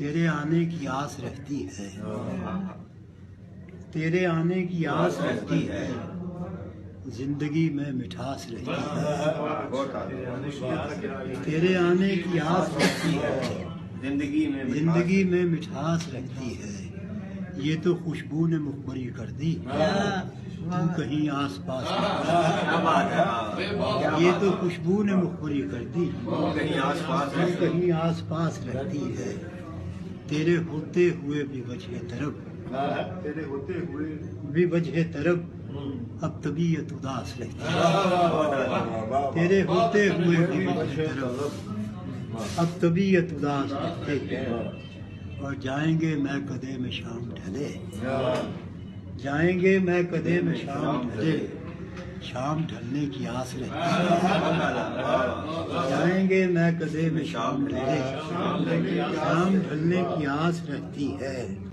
تیرے آنے کی آس رہتی ہے، تیرے آنے کی آس رہتی ہے، زندگی میں مٹھاس رہتی ہے، تیرے آنے کی آس رہتی ہے، زندگی میں مٹھاس رہتی ہے، یہ تو خوشبو نے مخبری کر دی، تو کہیں آس پاس یہ تو خوشبو نے مخبری کر دی، تو کہیں آس پاس رہتی ہے، تیرے ہوتے ہوئے بھی وجہ طرب، تیرے ہوتے ہوئے بھی وجہ طرب، اب طبیعت اداس رہتی ہے، تیرے ہوتے ہوئے بھی وجہ طرب، اب طبیعت اداس رہتی ہے، اور جائیں گے میں کدے میں شام ڈھلے، جائیں گے میں کدے میں شام ڈھلے، شام ڈھلنے کی آس رہتی ہے، جائیں گے میں کدے میں شام ڈھلے، شام ڈھلنے کی آس رہتی ہے۔